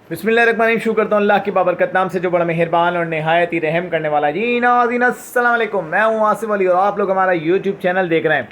बिस्मिल्लाहिर्रहमानिर्रहीम। शुरू करता हूँ अल्लाह की बाबरकत नाम से जो बड़ा मेहरबान और नहायत ही रहम करने वाला। जी नाज़रीन अस्सलाम वालेकुम, मैं हूँ आसिफ अली और आप लोग हमारा यूट्यूब चैनल देख रहे हैं।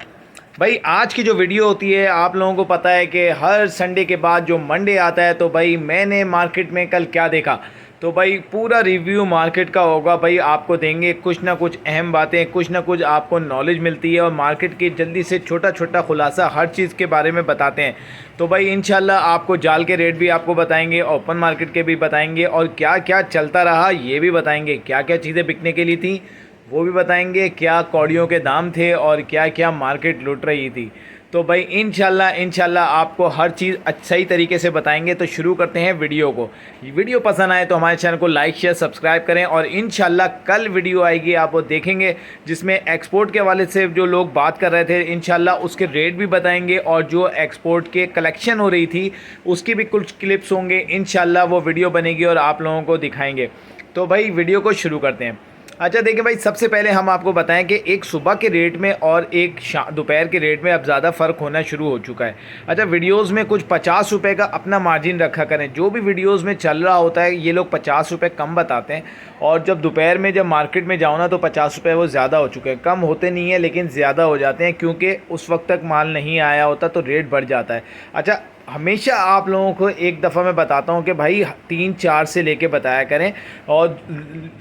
भाई आज की जो वीडियो होती है, आप लोगों को पता है कि हर संडे के बाद जो मंडे आता है, तो भाई मैंने मार्केट में कल क्या देखा, तो भाई पूरा रिव्यू मार्केट का होगा। भाई आपको देंगे कुछ ना कुछ अहम बातें, कुछ ना कुछ आपको नॉलेज मिलती है और मार्केट की जल्दी से छोटा छोटा खुलासा हर चीज़ के बारे में बताते हैं। तो भाई इंशाल्लाह आपको जाल के रेट भी आपको बताएंगे, ओपन मार्केट के भी बताएंगे और क्या क्या चलता रहा ये भी बताएंगे, क्या क्या चीज़ें बिकने के लिए थी वो भी बताएंगे, क्या कौड़ियों के दाम थे और क्या क्या मार्केट लुट रही थी। तो भाई इंशाल्लाह आपको हर चीज़ सही तरीके से बताएंगे। तो शुरू करते हैं वीडियो को। वीडियो पसंद आए तो हमारे चैनल को लाइक शेयर सब्सक्राइब करें और इंशाल्लाह कल वीडियो आएगी, आप वो देखेंगे, जिसमें एक्सपोर्ट के हवाले से जो लोग बात कर रहे थे इंशाल्लाह उसके रेट भी बताएंगे और जो एक्सपोर्ट के कलेक्शन हो रही थी उसकी भी कुछ क्लिप्स होंगे। इंशाल्लाह वो वीडियो बनेगी और आप लोगों को दिखाएंगे। तो भाई वीडियो को शुरू करते हैं। अच्छा देखिए भाई, सबसे पहले हम आपको बताएं कि एक सुबह के रेट में और एक दोपहर के रेट में अब ज़्यादा फ़र्क होना शुरू हो चुका है। अच्छा, वीडियोस में कुछ 50 रुपये का अपना मार्जिन रखा करें। जो भी वीडियोस में चल रहा होता है ये लोग 50 रुपये कम बताते हैं और जब दोपहर में जब मार्केट में जाओ ना तो 50 रुपये वो ज़्यादा हो चुके हैं। कम होते नहीं है लेकिन ज़्यादा हो जाते हैं, क्योंकि उस वक्त तक माल नहीं आया होता तो रेट बढ़ जाता है। अच्छा, हमेशा आप लोगों को एक दफ़ा मैं बताता हूँ कि भाई 3-4 से लेके बताया करें और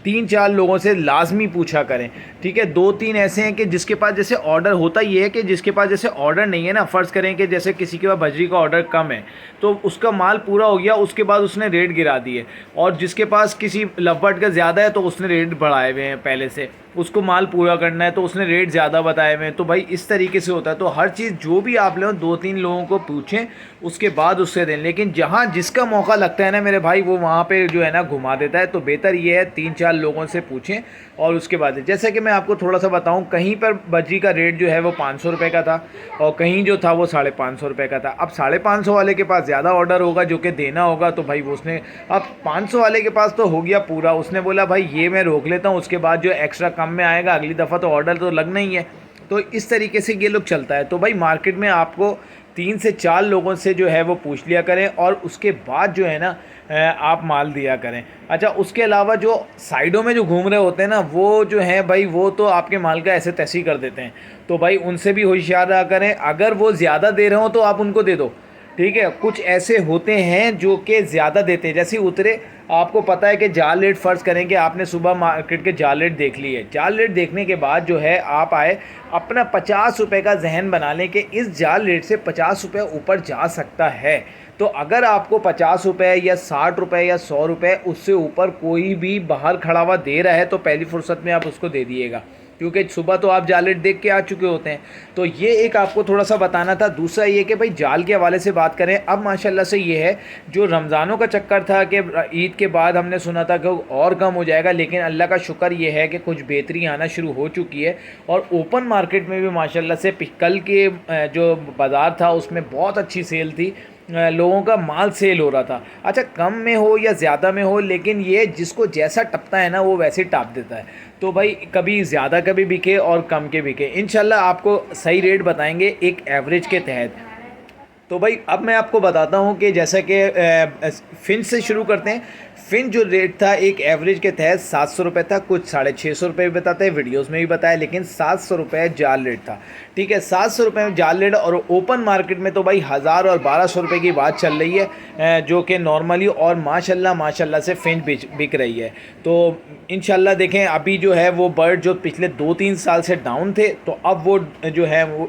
3-4 लोगों से लाजमी पूछा करें, ठीक है। 2-3 ऐसे हैं कि जिसके पास जैसे ऑर्डर होता ये है कि जिसके पास जैसे ऑर्डर नहीं है ना, फ़र्ज़ करें कि जैसे किसी के पास बजरी का ऑर्डर कम है तो उसका माल पूरा हो गया, उसके बाद उसने रेट गिरा दिए, और जिसके पास किसी लवबट का ज़्यादा है तो उसने रेट बढ़ाए हुए हैं, पहले से उसको माल पूरा करना है तो उसने रेट ज़्यादा बताए हुए हैं। तो भाई इस तरीके से होता है। तो हर चीज़ जो भी आप लोग 2-3 लोगों को पूछें उसके बाद उससे दें, लेकिन जहाँ जिसका मौका लगता है ना मेरे भाई वो वहाँ पे जो है ना घुमा देता है। तो बेहतर ये है 3-4 लोगों से पूछें और उसके बाद जैसे कि मैं आपको थोड़ा सा बताऊँ, कहीं पर बजरी का रेट जो है वो 500 रुपये का था और कहीं जो था वो 550 रुपये का था। अब 550 वाले के पास ज़्यादा ऑर्डर होगा जो कि देना होगा, तो भाई वो उसने, अब 500 वाले के पास तो हो गया पूरा, उसने बोला भाई ये मैं रोक लेता हूँ, उसके बाद जो एक्स्ट्रा कम में आएगा अगली दफ़ा तो ऑर्डर तो लगना ही है। तो इस तरीके से ये लोग चलता है। तो भाई मार्केट में आपको 3 से 4 लोगों से जो है वो पूछ लिया करें और उसके बाद जो है ना आप माल दिया करें। अच्छा, उसके अलावा जो साइडों में जो घूम रहे होते हैं ना वो जो है भाई वो तो आपके माल का ऐसे तैसी कर देते हैं। तो भाई उनसे भी होशियार रहा करें, अगर वो ज़्यादा दे रहे हो तो आप उनको दे दो, ठीक है। कुछ ऐसे होते हैं जो कि ज़्यादा देते हैं, जैसे उतरे, आपको पता है कि जाल रेट, फ़र्ज़ करें कि आपने सुबह मार्केट के जाल रेट देख लिए, जाल रेट देखने के बाद जो है आप आए, अपना 50 रुपये का जहन बना लें कि इस जाल रेट से 50 रुपये ऊपर जा सकता है। तो अगर आपको 50 रुपये या 60 रुपये या 100 रुपये उससे ऊपर कोई भी बाहर खड़ा हुआ दे रहा है तो पहली फुर्सत में आप उसको दे दिएगा, क्योंकि सुबह तो आप जाल रेट देख के आ चुके होते हैं। तो ये एक आपको थोड़ा सा बताना था। दूसरा ये कि भाई जाल के हवाले से बात करें, अब माशाल्लाह से ये है, जो रमज़ानों का चक्कर था कि ईद के बाद हमने सुना था कि और कम हो जाएगा, लेकिन अल्लाह का शुक्र ये है कि कुछ बेहतरी आना शुरू हो चुकी है और ओपन मार्केट में भी माशाल्लाह से कल के जो बाज़ार था उसमें बहुत अच्छी सेल थी, लोगों का माल सेल हो रहा था। अच्छा, कम में हो या ज़्यादा में हो, लेकिन ये जिसको जैसा टपता है ना वो वैसे टाप देता है। तो भाई कभी ज़्यादा कभी बिके और कम के बिके, इंशाल्लाह आपको सही रेट बताएंगे एक एवरेज के तहत। तो भाई अब मैं आपको बताता हूँ कि जैसा कि फिन से शुरू करते हैं। फिन जो रेट था एक एवरेज के तहत 700 रुपये था, कुछ 650 रुपये भी बताते हैं, वीडियोस में भी बताया, लेकिन 700 रुपये जाल रेट था, ठीक है। 700 रुपये में जाल रेट और ओपन मार्केट में तो भाई 1000 और 1200 रुपये की बात चल रही है, जो कि नॉर्मली, और माशाल्लाह से फिन बिक रही है। तो इंशाल्लाह देखें, अभी जो है वो बर्ड जो पिछले 2-3 साल से डाउन थे तो अब वो जो है वो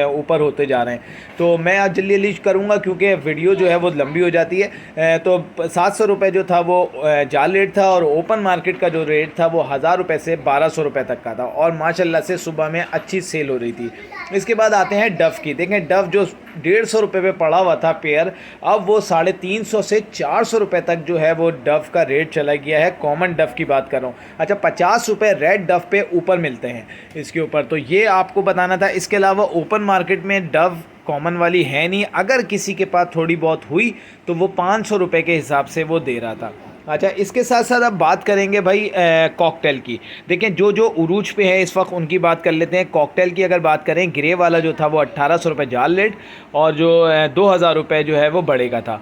ऊपर होते जा रहे हैं। तो मैं आज जल्दी जल्दी करूँगा क्योंकि वीडियो जो है वो लंबी हो जाती है। तो 700 रुपये जो था वो जाल रेट था और ओपन मार्केट का जो रेट था वो 1000 रुपये से 1200 रुपये तक का था और माशाल्लाह से सुबह में अच्छी सेल हो रही थी। इसके बाद आते हैं डफ़ की। देखें, डफ़ जो 150 रुपये पे पड़ा हुआ था पेयर, अब वो 350 से 400 रुपये तक जो है वो डफ़ का रेट चला गया है। कॉमन डफ़ की बात कर रहा हूँ। अच्छा, 50 रुपये रेड डफ़ पे ऊपर मिलते हैं इसके ऊपर, तो ये आपको बताना था। इसके अलावा ओपन मार्केट में डफ़ कॉमन वाली है नहीं, अगर किसी के पास थोड़ी बहुत हुई तो वो 500 रुपये के हिसाब से वो दे रहा था। अच्छा, इसके साथ साथ अब बात करेंगे भाई कॉकटेल की। देखें, जो जो उरूज पे है इस वक्त उनकी बात कर लेते हैं। कॉकटेल की अगर बात करें, ग्रे वाला जो था वो 1800 रुपये जाल रेट और जो 2000 रुपये जो है वो बड़े का था।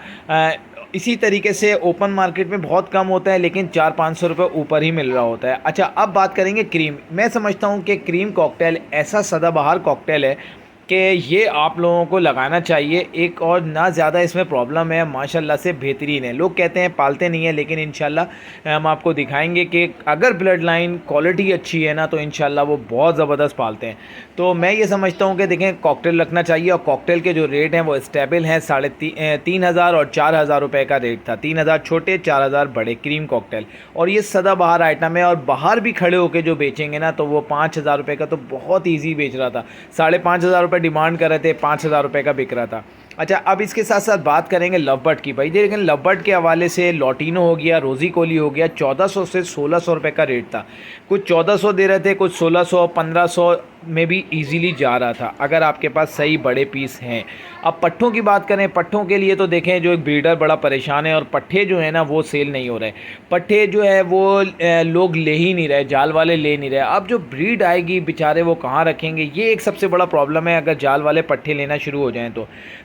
इसी तरीके से ओपन मार्केट में बहुत कम होता है, लेकिन 400-500 रुपये ऊपर ही मिल रहा होता है। अच्छा, अब बात करेंगे क्रीम। मैं समझता हूँ कि क्रीम कॉकटेल ऐसा सदाबहार कॉकटेल है कि ये आप लोगों को लगाना चाहिए। एक और ना ज़्यादा इसमें प्रॉब्लम है, माशाल्लाह से बेहतरीन है। लोग कहते हैं पालते नहीं है, लेकिन इंशाल्लाह हम आपको दिखाएंगे कि अगर ब्लड लाइन क्वालिटी अच्छी है ना तो इंशाल्लाह वो बहुत ज़बरदस्त पालते हैं। तो मैं ये समझता हूँ कि देखें, कॉकटेल रखना चाहिए, और कॉकटेल के जो रेट हैं वो स्टेबल हैं। 3,500 और 4,000 रुपये का रेट था। 3,000 छोटे, 4,000 बड़े क्रीम कॉकटेल। और ये सदाबहार आइटम है, और बाहर भी खड़े होकर जो बेचेंगे ना तो वो 5,000 रुपये का तो बहुत ईजी बेच रहा था। 5,500 रुपये डिमांड कर रहे थे, 5,000 रुपये का बिक रहा था। अच्छा, अब इसके साथ साथ बात करेंगे लव बर्ड की। भाई लेकिन लव बर्ड के हवाले से लॉटिनो हो गया, रोज़ी कोली हो गया, 1400 से 1600 रुपये का रेट था। कुछ 1400 दे रहे थे, कुछ 1600, 1500 में भी इजीली जा रहा था, अगर आपके पास सही बड़े पीस हैं। अब पट्ठों की बात करें, पट्ठों के लिए तो देखें, जो एक ब्रीडर बड़ा परेशान है, और पट्ठे जो है ना वो सेल नहीं हो रहे। पट्ठे जो है वो लोग ले ही नहीं रहे, जाल वाले ले नहीं रहे। अब जो ब्रीड आएगी बेचारे वो कहाँ रखेंगे, ये एक सबसे बड़ा प्रॉब्लम है। अगर जाल वाले पट्ठे लेना शुरू हो जाएँ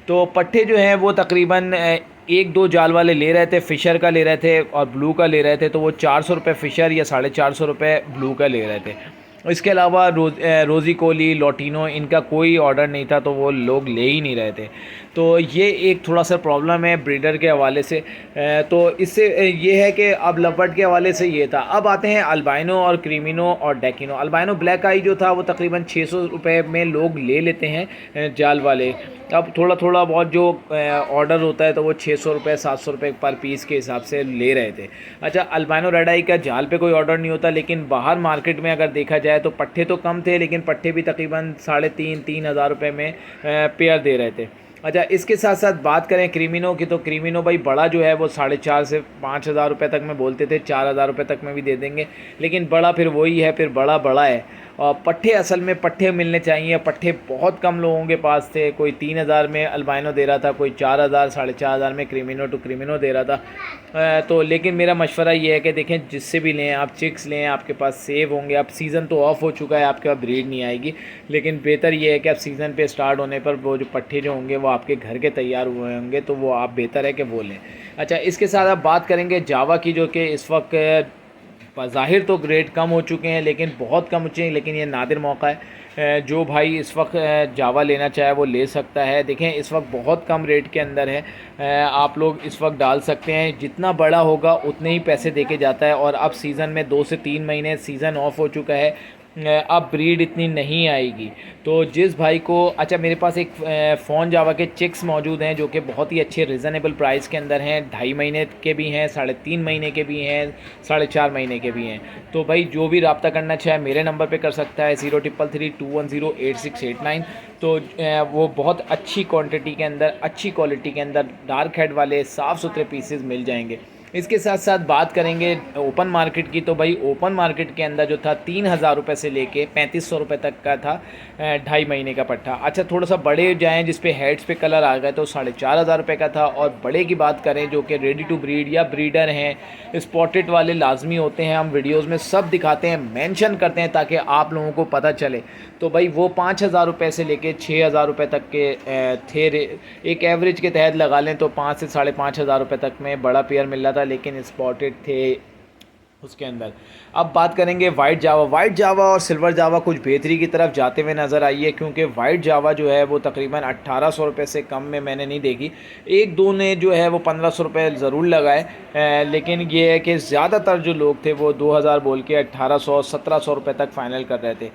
तो पट्ठे जो हैं वो तकरीबन 1-2 जाल वाले ले रहे थे, फ़िशर का ले रहे थे और ब्लू का ले रहे थे, तो वो 400 रुपये फ़िशर या 450 रुपये ब्लू का ले रहे थे। इसके अलावा रोज़ी कोली, लॉटिनो, इनका कोई ऑर्डर नहीं था, तो वो लोग ले ही नहीं रहे थे। तो ये एक थोड़ा सा प्रॉब्लम है ब्रीडर के हवाले से। तो इससे ये है कि अब लवबर्ड के हवाले से ये था। अब आते हैं अल्बाइनो और क्रीमिनो और डेकिनो। अल्बाइनो ब्लैक आई जो था वो तकरीबन 600 रुपये में लोग ले लेते हैं जाल वाले। अब थोड़ा थोड़ा बहुत जो ऑर्डर होता है तो वो 600 रुपये 700 रुपये पर पीस के हिसाब से ले रहे थे। अच्छा, अल्बाइनो रेड आई का जाल पे कोई ऑर्डर नहीं होता, लेकिन बाहर मार्केट में अगर देखा जाए तो पट्ठे तो कम थे, लेकिन पट्ठे भी तकरीबन 3,500-3 हज़ार रुपये में पेयर दे रहे थे। अच्छा, इसके साथ साथ बात करें क्रीमिनो की, तो क्रीमिनो भाई बड़ा जो है वो 4,500 से 5,000 रुपये तक में बोलते थे, 4,000 रुपये तक में भी दे देंगे, लेकिन बड़ा फिर वही है, फिर बड़ा बड़ा है। और पट्ठे, असल में पट्ठे मिलने चाहिए। पट्ठे बहुत कम लोगों के पास थे। कोई 3,000 में अल्बाइनो दे रहा था, कोई 4,000 4,500 में क्रीमिनो टू क्रीमिनो दे रहा था। तो लेकिन मेरा मशवरा ये है कि देखें, जिससे भी लें आप, चिक्स लें, आपके पास सेव होंगे। अब सीज़न तो ऑफ हो चुका है, आपके पास ब्रीड नहीं आएगी, लेकिन बेहतर ये है कि अब सीज़न पे स्टार्ट होने पर वो जो पट्ठे जो होंगे वो आपके घर के तैयार हुए होंगे, तो वो आप बेहतर है कि वो लें। अच्छा, इसके साथ आप बात करेंगे जावा की, जो कि इस वक्त ज़ाहिर तो ग्रेड कम हो चुके हैं, लेकिन बहुत कम हो चुके हैं, लेकिन ये नादिर मौका है। जो भाई इस वक्त जावा लेना चाहे वो ले सकता है। देखें, इस वक्त बहुत कम रेट के अंदर है, आप लोग इस वक्त डाल सकते हैं। जितना बड़ा होगा उतने ही पैसे देके जाता है। और अब सीज़न में 2 से 3 महीने सीज़न ऑफ हो चुका है, अब ब्रीड इतनी नहीं आएगी। तो जिस भाई को, अच्छा मेरे पास एक फ़ोन जावा के चिक्स मौजूद हैं जो कि बहुत ही अच्छे रिज़नेबल प्राइस के अंदर हैं। 2.5 महीने के भी हैं, 3.5 महीने के भी हैं, 4.5 महीने के भी हैं। तो भाई जो भी रब्ता करना चाहे मेरे नंबर पे कर सकता है, 03332108 तो वो बहुत अच्छी क्वांटिटी के अंदर, अच्छी क्वालिटी के अंदर डार्क हेड वाले साफ़ सुथरे पीसेस मिल जाएंगे। इसके साथ साथ बात करेंगे ओपन मार्केट की, तो भाई ओपन मार्केट के अंदर जो था 3,000 रुपये से लेके 3,500 रुपये तक का था 2.5 महीने का पट्ठा। अच्छा, थोड़ा सा बड़े जाएँ जिस पे हेड्स पे कलर आ गए तो 4,500 रुपये का था। और बड़े की बात करें जो कि रेडी टू ब्रीड या ब्रीडर हैं, स्पॉटेड वाले लाजमी होते हैं, हम वीडियोज़ में सब दिखाते हैं, मेंशन करते हैं ताकि आप लोगों को पता चले। तो भाई वो 5,000 रुपये से लेके 6,000 रुपये तक के थे। एक एवरेज के तहत लगा लें तो 5 से 5,500 रुपये तक में बड़ा पेयर मिल रहा था, लेकिन स्पॉटेड थे उसके अंदर। अब बात करेंगे वाइट जावा। वाइट जावा और सिल्वर जावा कुछ बेहतरी की तरफ जाते हुए नज़र आई है, क्योंकि वाइट जावा जो है वो तकरीबन 1,800 रुपये से कम में मैंने नहीं देखी। एक दो ने जो है वो 1,500 रुपये ज़रूर लगाए, लेकिन ये है कि ज़्यादातर जो लोग थे वो 2,000 बोल के 1,800 1,700 रुपये तक फ़ाइनल कर रहे थे।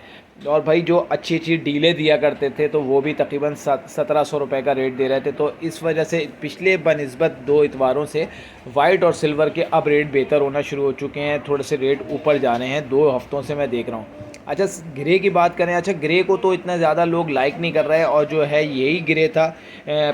और भाई जो अच्छी अच्छी डीलें दिया करते थे तो वो भी तकरीबन 1,700 रुपये का रेट दे रहे थे। तो इस वजह से पिछले बनिस्बत 2 इतवारों से वाइट और सिल्वर के अब रेट बेहतर होना शुरू हो चुके हैं, थोड़े से रेट ऊपर जा रहे हैं, 2 हफ्तों से मैं देख रहा हूँ। अच्छा, ग्रे की बात करें, अच्छा ग्रे को तो इतना ज़्यादा लोग लाइक नहीं कर रहे हैं, और जो है यही ग्रे था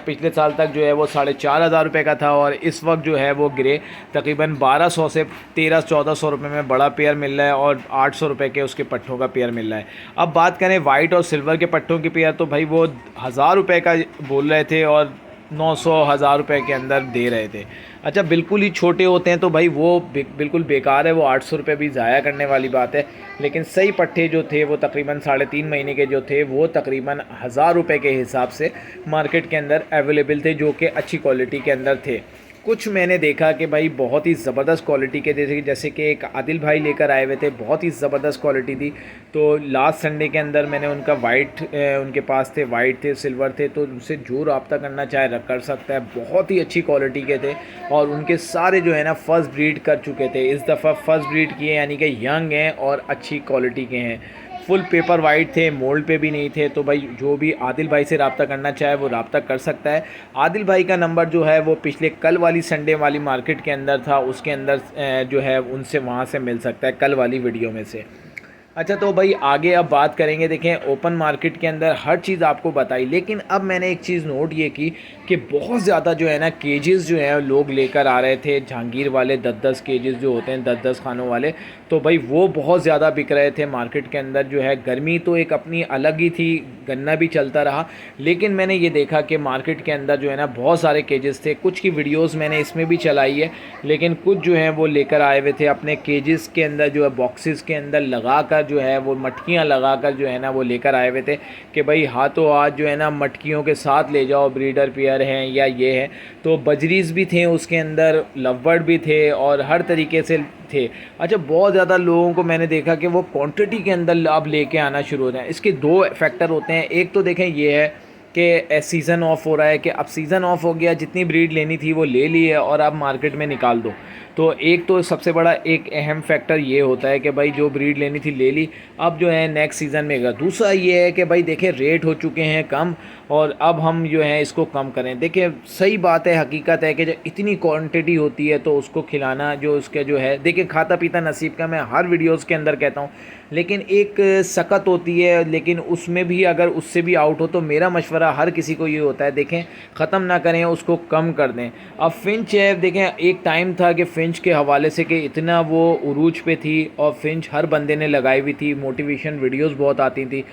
पिछले साल तक जो है वो 4,500 रुपये का था, और इस वक्त जो है वो ग्रे तकरीबन 1,200 से 1,300-1,400 रुपये में बड़ा पेयर मिल रहा है, और 800 रुपये के उसके पट्टों का पेयर मिल रहा है। अब बात करें वाइट और सिल्वर के पट्टों की पेयर, तो भाई वो 1,000 रुपये का बोल रहे थे और 900-1,000 रुपये के अंदर दे रहे थे। अच्छा, बिल्कुल ही छोटे होते हैं तो भाई वो बिल्कुल बेकार है, वो 800 रुपये भी ज़ाया करने वाली बात है। लेकिन सही पट्टे जो थे वो तकरीबन 3.5 महीने के जो थे वो तकरीबन 1,000 रुपये के हिसाब से मार्केट के अंदर अवेलेबल थे, जो कि अच्छी क्वालिटी के अंदर थे। कुछ मैंने देखा कि भाई बहुत ही ज़बरदस्त क्वालिटी के, जैसे कि एक आदिल भाई लेकर आए हुए थे, बहुत ही ज़बरदस्त क्वालिटी थी। तो लास्ट संडे के अंदर मैंने उनका उनके पास थे, वाइट थे, सिल्वर थे, तो उनसे जो रब्ता करना चाहे कर सकता है। बहुत ही अच्छी क्वालिटी के थे और उनके सारे जो है ना फर्स्ट ब्रीड कर चुके थे। इस दफ़ा फर्स्ट ब्रीड किए, यानी कि यंग हैं और अच्छी क्वालिटी के हैं। फुल पेपर वाइट थे, मोल्ड पे भी नहीं थे। तो भाई जो भी आदिल भाई से रब्ता करना चाहे वो रब्ता कर सकता है। आदिल भाई का नंबर जो है वो पिछले कल वाली संडे वाली मार्केट के अंदर था, उसके अंदर जो है उनसे वहाँ से मिल सकता है, कल वाली वीडियो में से। अच्छा, तो भाई आगे अब बात करेंगे। देखें, ओपन मार्केट के अंदर हर चीज़ आपको बताई, लेकिन अब मैंने एक चीज़ नोट ये की कि बहुत ज़्यादा जो है ना केजेस जो हैं लोग लेकर आ रहे थे, जहांगीर वाले 10-10 केजेस जो होते हैं, 10-10 खानों वाले। तो भाई वो बहुत ज़्यादा बिक रहे थे मार्केट के अंदर। जो है गर्मी तो एक अपनी अलग ही थी, गन्ना भी चलता रहा, लेकिन मैंने ये देखा कि मार्केट के अंदर जो है ना बहुत सारे केजेस थे। कुछ की वीडियोस मैंने इसमें भी चलाई है, लेकिन कुछ जो है वो लेकर आए हुए थे अपने केजेस के अंदर, जो है बॉक्सेस के अंदर लगा कर, जो है वो मटकियाँ लगा कर जो है ना वो लेकर आए हुए थे कि भाई हाथों हाथ जो है ना मटकियों के साथ ले जाओ, ब्रीडर पेयर हैं या ये है। तो बजरीज भी थे उसके अंदर, लवबर्ड भी थे और हर तरीके से थे। अच्छा, बहुत ज़्यादा लोगों को मैंने देखा कि वो क्वांटिटी के अंदर अब लेके आना शुरू हो रहे हैं। इसके दो फैक्टर होते हैं। एक तो देखें ये है कि सीज़न ऑफ हो रहा है, कि अब सीज़न ऑफ हो गया, जितनी ब्रीड लेनी थी वो ले ली है और अब मार्केट में निकाल दो। तो एक तो सबसे बड़ा एक अहम फैक्टर ये होता है कि भाई जो ब्रीड लेनी थी ले ली, अब जो है नेक्स्ट सीज़न में। दूसरा ये है कि भाई देखें रेट हो चुके हैं कम और अब हम जो है इसको कम करें। देखिए सही बात है, हकीकत है कि जब इतनी क्वांटिटी होती है तो उसको खिलाना जो उसके जो है, देखिए खाता पीता नसीब का, मैं हर वीडियोस के अंदर कहता हूँ, लेकिन एक सकत होती है, लेकिन उसमें भी अगर उससे भी आउट हो तो मेरा मशवरा हर किसी को ये होता है, देखें ख़त्म ना करें, उसको कम कर दें। अब फिंच है, देखें एक टाइम था कि फिंच के हवाले से कि इतना वो उरूज पे थी और फिंच हर बंदे ने लगाई हुई थी, मोटिवेशन वीडियोस बहुत आती थी।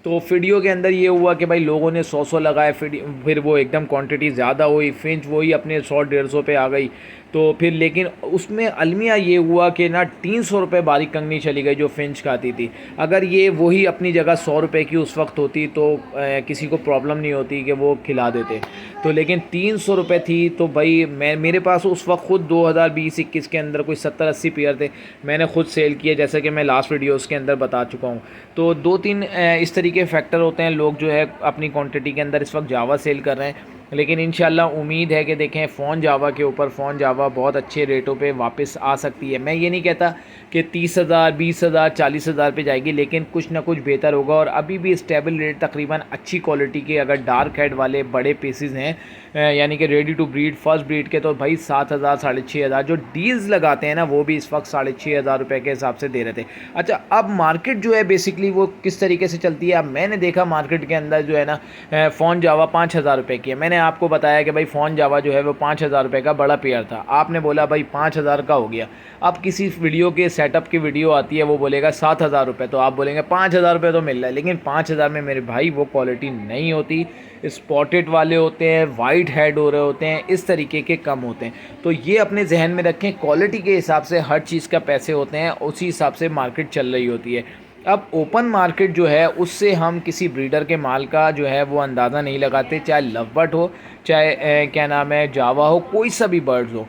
तो वीडियो के अंदर ये हुआ कि भाई लोगों ने 100 लगाए, फिर वो एकदम क्वांटिटी ज़्यादा हुई, फिंच वही अपने 100-150 पे आ गई। तो फिर लेकिन उसमें अलमिया ये हुआ कि ना 300 रुपये बारीक कंगनी चली गई जो फिंच खाती थी। अगर ये वही अपनी जगह 100 रुपये की उस वक्त होती तो किसी को प्रॉब्लम नहीं होती कि वो खिला देते। तो लेकिन 300 रुपये थी, तो भाई मेरे पास उस वक्त ख़ुद 2020-21 के अंदर कोई 70-80 पेयर थे, मैंने ख़ुद सेल किए, जैसे कि मैं लास्ट वीडियोस के अंदर बता चुका हूँ। तो 2-3 इस तरीके फैक्टर होते हैं, लोग जो है अपनी क्वांटिटी के अंदर इस वक्त जावा सेल कर रहे हैं। लेकिन इंशाल्लाह उम्मीद है कि देखें फ़ोन जावा के ऊपर फ़ोन जावा बहुत अच्छे रेटों पे वापस आ सकती है। मैं ये नहीं कहता कि 30,000, 20,000, 40,000 पे जाएगी, लेकिन कुछ ना कुछ बेहतर होगा। और अभी भी स्टेबल रेट तकरीबन अच्छी क्वालिटी के अगर डार्क हेड वाले बड़े पीसेस हैं, यानी कि ready to breed first breed के, तो भाई 7,000, 6,500 जो डील्स लगाते हैं ना, वो भी इस वक्त 6,500 रुपये के हिसाब से दे रहे थे। अच्छा, अब मार्केट जो है बेसिकली वो किस तरीके से चलती है, अब मैंने देखा मार्केट के अंदर जो है ना फ़ोन जावा 5,000 रुपये की है। मैंने आपको बताया कि भाई फ़ोन जावा जो है वो 5,000 रुपये का बड़ा पेयर था, आपने बोला भाई 5,000 का हो गया। अब किसी वीडियो के सेटअप की वीडियो आती है, वो बोलेगा 7,000 रुपये, तो आप बोलेंगे 5,000 रुपये तो मिल रहा है, लेकिन 5,000 में मेरे भाई वो क्वालिटी नहीं होती। स्पॉटेड वाले होते हैं, वाइट हेड हो रहे होते हैं, इस तरीके के कम होते हैं। तो ये अपने जहन में रखें, क्वालिटी के हिसाब से हर चीज़ का पैसे होते हैं, उसी हिसाब से मार्केट चल रही होती है। अब ओपन मार्केट जो है उससे हम किसी ब्रीडर के माल का जो है वो अंदाज़ा नहीं लगाते, चाहे लवबर्ड हो, चाहे क्या नाम है जावा हो, कोई सा भी बर्ड्स हो।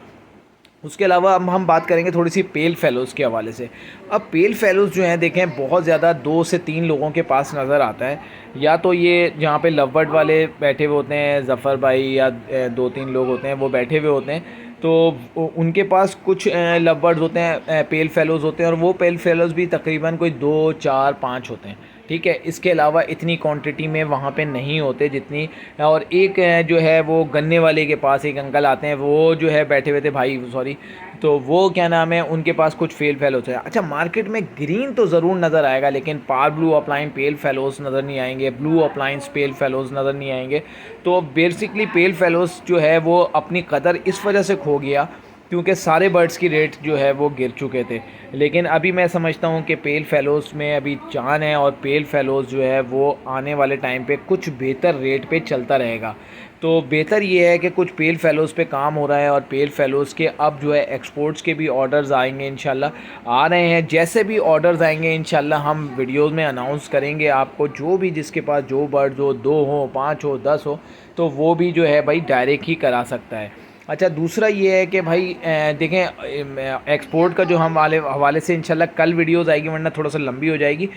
उसके अलावा अब हम बात करेंगे थोड़ी सी पेल फेलोज़ के हवाले से। अब पेल फेलोज़ जो हैं देखें बहुत ज़्यादा 2 से 3 लोगों के पास नज़र आता है, या तो ये जहाँ पे लवबर्ड वाले बैठे हुए होते हैं, ज़फ़र भाई या 2-3 लोग होते हैं वो बैठे हुए होते हैं, तो उनके पास कुछ लवबर्ड्स होते हैं, पेल फेलोज़ होते हैं, और वो पेल फेलोज़ भी तकरीबन कोई 2, 4, 5 होते हैं, ठीक है। इसके अलावा इतनी क्वांटिटी में वहाँ पे नहीं होते जितनी। और एक जो है वो गन्ने वाले के पास एक अंकल आते हैं, वो जो है बैठे हुए थे भाई, सॉरी, तो वो क्या नाम है उनके पास कुछ पेल फेलोज़ है। अच्छा, मार्केट में ग्रीन तो ज़रूर नज़र आएगा, लेकिन पार ब्लू अपलाइन पेल फेलोज़ नज़र नहीं आएंगे, ब्लू अपलाइंस पेल फेलोज़ नज़र नहीं आएंगे। तो बेसिकली पेल फेलोज़ जो है वो अपनी कदर इस वजह से खो गया क्योंकि सारे बर्ड्स की रेट जो है वो गिर चुके थे। लेकिन अभी मैं समझता हूँ कि पेल फेलोज़ में अभी जान है, और पेल फेलोज़ जो है वो आने वाले टाइम पे कुछ बेहतर रेट पे चलता रहेगा। तो बेहतर ये है कि कुछ पेल फेलोज़ पे काम हो रहा है, और पेल फेलोज़ के अब जो है एक्सपोर्ट्स के भी ऑर्डर्स आएंगे इंशाल्लाह, आ रहे हैं। जैसे भी ऑर्डर्स आएंगे इंशाल्लाह हम वीडियोज़ में अनाउंस करेंगे आपको। जो भी जिसके पास जो बर्ड्स हो, 2 हो, 5 हो, 10 हो, तो वो भी जो है भाई डायरेक्ट ही करा सकता है। अच्छा, दूसरा ये है कि भाई देखें एक्सपोर्ट का जो हम हवाले से इंशाल्लाह कल वीडियोस आएगी, वरना थोड़ा सा लंबी हो जाएगी।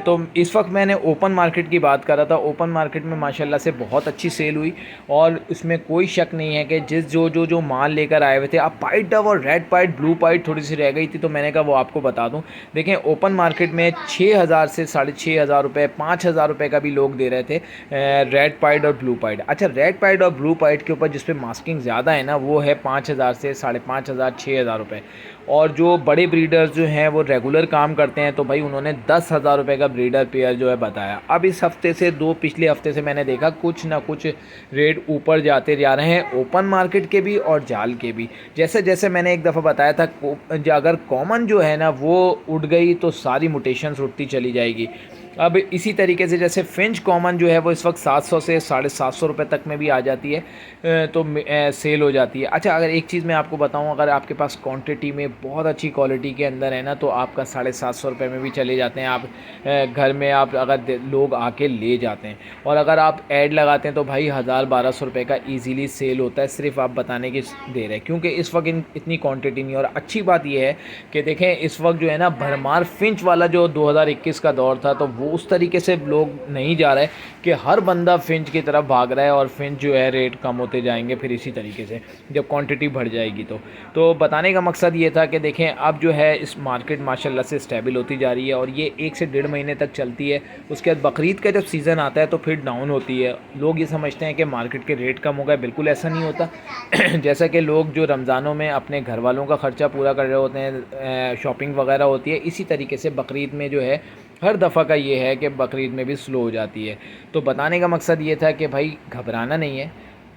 तो इस वक्त मैंने ओपन मार्केट की बात कर रहा था। ओपन मार्केट में माशाल्लाह से बहुत अच्छी सेल हुई और इसमें कोई शक नहीं है कि जिस जो माल लेकर आए हुए थे, अब पाइट डव और रेड पाइट ब्लू पाइट थोड़ी सी रह गई थी, तो मैंने कहा वो आपको बता दूँ। देखें ओपन मार्केट में 6,000 से 6,500 रुपये, 5,000 रुपये का भी लोग दे रहे थे रेड पाइट और ब्लू पाइट। अच्छा, रेड पाइट और ब्लू पाइट के ऊपर जिस पे मास्किंग ज़्यादा है ना, वो है 5,000 से 5,500, 6,000 रुपये। और जो बड़े ब्रीडर्स जो हैं वो रेगुलर काम करते हैं, तो भाई उन्होंने 10,000 रुपये का ब्रीडर पेयर जो है बताया। अब इस हफ्ते से पिछले हफ्ते से मैंने देखा कुछ ना कुछ रेट ऊपर जाते जा रहे हैं, ओपन मार्केट के भी और जाल के भी। जैसे जैसे मैंने एक दफ़ा बताया था, अगर कॉमन जो है ना वो उठ गई तो सारी मुटेशंस उठती चली जाएगी। अब इसी तरीके से जैसे फिंच कॉमन जो है वो इस वक्त 700 से 750 रुपये तक में भी आ जाती है, तो सेल हो जाती है। अच्छा, अगर एक चीज़ मैं आपको बताऊं, अगर आपके पास क्वांटिटी में बहुत अच्छी क्वालिटी के अंदर है ना, तो आपका 750 रुपये में भी चले जाते हैं। आप घर में आप अगर लोग आके ले जाते हैं, और अगर आप ऐड लगाते हैं तो भाई 1,000-1,200 रुपये का ईजीली सेल होता है, सिर्फ आप बताने की देर है, क्योंकि इस वक्त इतनी क्वान्टिटी नहीं। और अच्छी बात यह है कि देखें इस वक्त जो है ना भरमार फिंच वाला जो 2021 का दौर था, तो वो उस तरीके से लोग नहीं जा रहे कि हर बंदा फिंच की तरफ भाग रहा है, और फिंच जो है रेट कम होते जाएंगे फिर इसी तरीके से जब क्वांटिटी बढ़ जाएगी। तो बताने का मकसद ये था कि देखें अब जो है इस मार्केट माशाल्लाह से स्टेबल होती जा रही है, और ये 1 से 1.5 महीने तक चलती है। उसके बाद बकरीद का जब सीज़न आता है तो फिर डाउन होती है। लोग ये समझते हैं कि मार्केट के रेट कम हो गए, बिल्कुल ऐसा नहीं होता। जैसा कि लोग जो रमज़ानों में अपने घर वालों का ख़र्चा पूरा कर रहे होते हैं, शॉपिंग वगैरह होती है, इसी तरीके से बकरीद में जो है हर दफ़ा का ये है कि बकरीद में भी स्लो हो जाती है। तो बताने का मकसद ये था कि भाई घबराना नहीं है,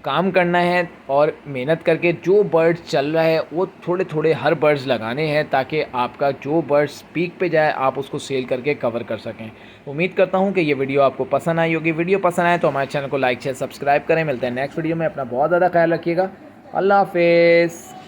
काम करना है, और मेहनत करके जो बर्ड्स चल रहा है वो थोड़े थोड़े हर बर्ड्स लगाने हैं, ताकि आपका जो बर्ड्स पीक पे जाए आप उसको सेल करके कवर कर सकें। उम्मीद करता हूँ कि ये वीडियो आपको पसंद आई होगी। वीडियो पसंद आए तो हमारे चैनल को लाइक शेयर सब्सक्राइब करें। मिलते हैं नेक्स्ट वीडियो में। अपना बहुत ज़्यादा ख्याल रखिएगा। अल्लाह हाफिज़।